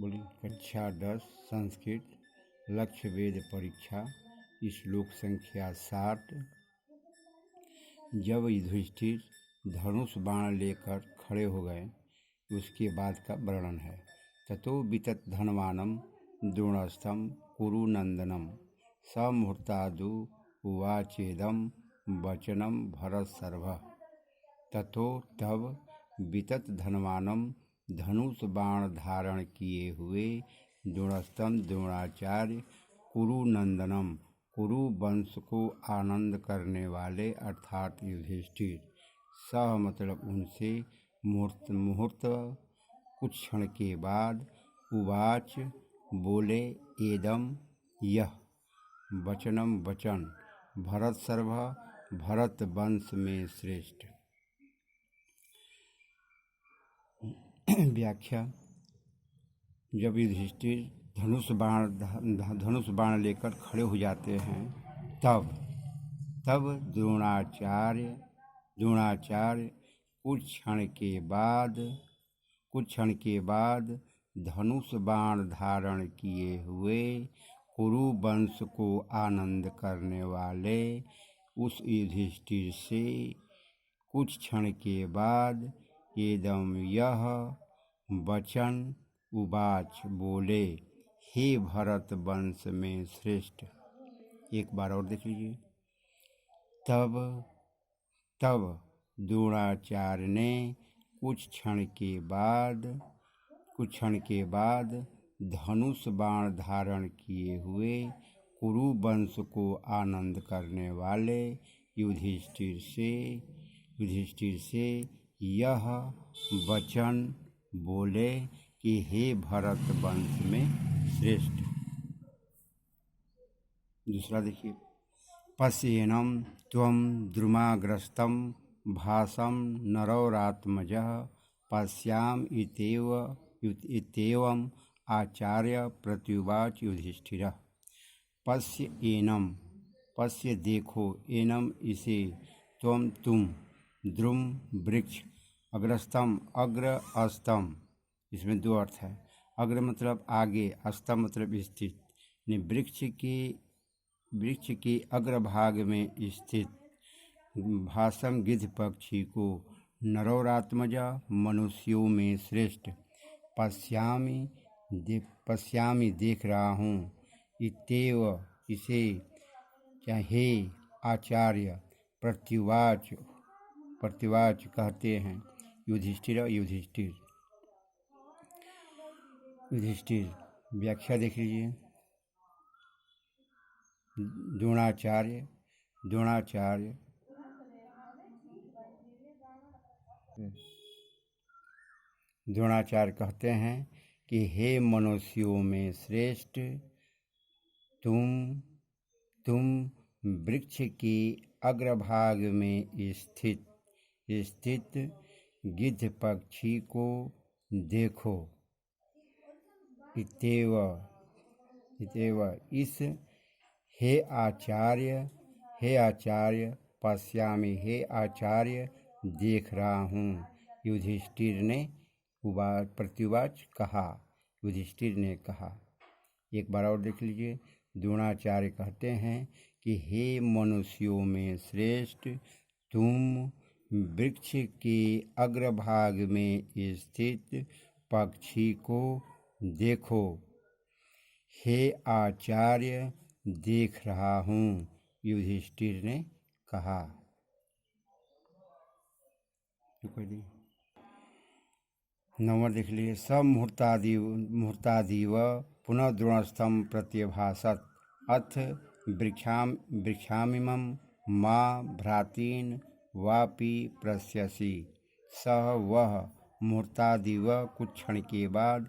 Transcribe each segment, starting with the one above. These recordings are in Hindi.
बोली कक्षा 10 संस्कृत लक्ष्य वेद परीक्षा श्लोक संख्या 60। जब युधिष्ठिर धनुष बाण लेकर खड़े हो गए उसके बाद का वर्णन है। ततो वितत धनवानम द्रोणस्थम कुरु नंदनम स मुहूर्तादु उवाचेदम वचनम भरतसर्व। ततो तब वितत धनवानम धनुष बाण धारण किए हुए द्रोणस्थम द्रोणाचार्य कुरु नंदनम कुरु वंश को आनंद करने वाले अर्थात युधिष्ठिर सह मतलब उनसे मुहूर्त कुछ क्षण के बाद उवाच बोले एदम यह वचनम वचन भरतसर्व भरत वंश में श्रेष्ठ। व्याख्या। जब युधिष्ठिर धनुष बाण लेकर खड़े हो जाते हैं तब द्रोणाचार्य कुछ क्षण के बाद धनुष बाण धारण किए हुए कुरु वंश को आनंद करने वाले उस युधिष्ठिर से कुछ क्षण के बाद एदम यह वचन उवाच बोले हे भरत वंश में श्रेष्ठ। एक बार और देख लीजिए। तब द्रोणाचार्य ने कुछ क्षण के बाद धनुष बाण धारण किए हुए कुरु वंश को आनंद करने वाले युधिष्ठिर से यह वचन बोले कि हे भरत वंश में श्रेष्ठ। दूसरा देखिए। पश्येनम त्वं द्रुमाग्रस्तं भासं नरौरात्मजः पश्याम इत्येवम् आचार्य प्रत्युवाच युधिष्ठिरः। पश्य एनम पश्य देखो एनम इसे तुम द्रुम वृक्ष अग्रस्तम अग्र अस्तम इसमें दो अर्थ है। अग्र मतलब आगे, अस्तम मतलब स्थित। वृक्ष के अग्रभाग में स्थित भासम गिद्ध पक्षी को नरोरात्मजा मनुष्यों में श्रेष्ठ पश्यामि देख रहा हूँ इत्येव इसे हे आचार्य प्रत्युवाच कहते हैं युधिष्ठिर। व्याख्या देख लीजिए। द्रोणाचार्य कहते हैं कि हे मनुष्यों में श्रेष्ठ तुम वृक्ष के अग्रभाग में स्थित गिद्ध पक्षी को देखो इत्येव इस हे आचार्य पश्यामि हे आचार्य देख रहा हूँ युधिष्ठिर ने प्रत्युवाच कहा। युधिष्ठिर ने कहा। एक बार और देख लीजिए। द्रोणाचार्य कहते हैं कि हे मनुष्यों में श्रेष्ठ तुम वृक्ष के अग्रभाग में स्थित पक्षी को देखो हे आचार्य देख रहा हूँ युधिष्ठिर ने कहा। नंबर देख लीजिए। स मुहूर्तादिव पुनः द्रोणस्थम प्रत्यभाषत अथ वृक्षामिमं मा भ्रातीन वापि पश्यसि। सह वह मुहूर्तादिव कुछ क्षण के बाद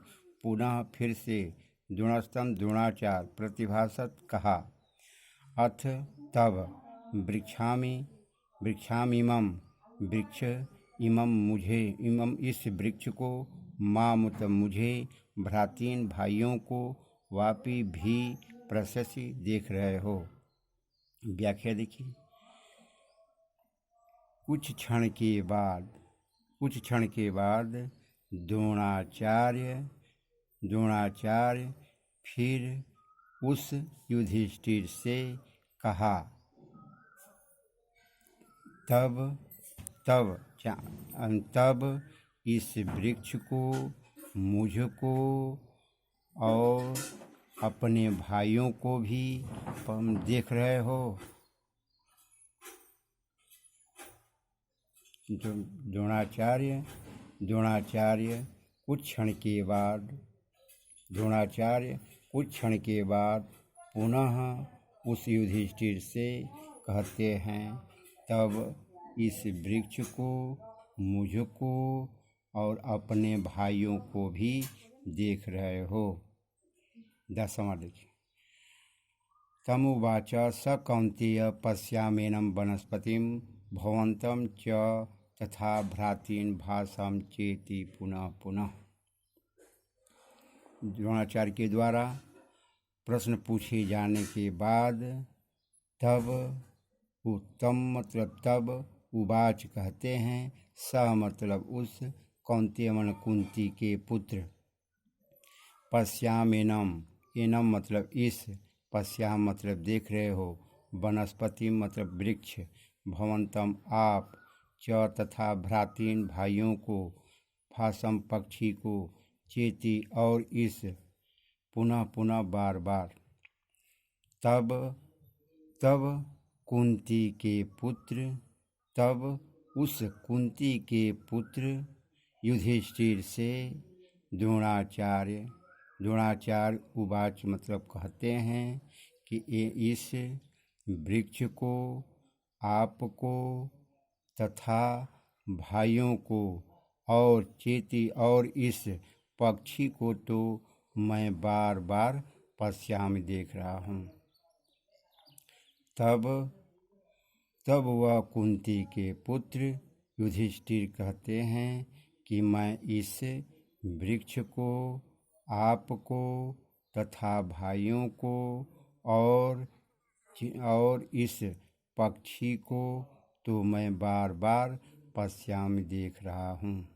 पुनः फिर से द्रोणस्थम द्रोणाचार्य प्रतिभाषत कहा। अथ तब वृक्षामिमं वृक्ष इमं इस वृक्ष को मामुत मुझे भ्रातीन भाइयों को वापि भी प्रशंसी देख रहे हो। व्याख्या देखिए। कुछ क्षण के बाद द्रोणाचार्य द्रोणाचार्य फिर उस युधिष्ठिर से कहा, तब इस वृक्ष को, मुझको और अपने भाइयों को भी देख रहे हो। द्रोणाचार्य कुछ क्षण के बाद पुनः उस युधिष्ठिर से कहते हैं, तब इस वृक्ष को, मुझको और अपने भाइयों को भी देख रहे हो। 10वां देखिए। तमुवाच स कौन्तेय पश्याम्येनं वनस्पतिं भवन्तं च तथा भ्रातॄन् भासं चेति पुनः पुनः। द्रोणाचार्य के द्वारा प्रश्न पूछे जाने के बाद तब उवाच कहते हैं, स मतलब उस, कौन्तेय मन कुंती के पुत्र, पश्याम्येनं, एनं मतलब इस, पश्याम मतलब देख रहे हो, वनस्पति मतलब वृक्ष, भवन्तम आप, च तथा भ्रातॄन् भाइयों को, भासम पक्षी को, चेति और इस, पुनः पुनः बार बार। तब कुंती के पुत्र, तब उस कुंती के पुत्र युधिष्ठिर से द्रोणाचार्य उवाच मतलब कहते हैं कि इस वृक्ष को, आपको तथा भाइयों को और चेती और इस पक्षी को तो मैं बार बार पश्यामि देख रहा हूँ। तब वह कुंती के पुत्र युधिष्ठिर कहते हैं कि मैं इस वृक्ष को, आपको तथा भाइयों को और इस पक्षी को तो मैं बार बार पश्यामि देख रहा हूँ।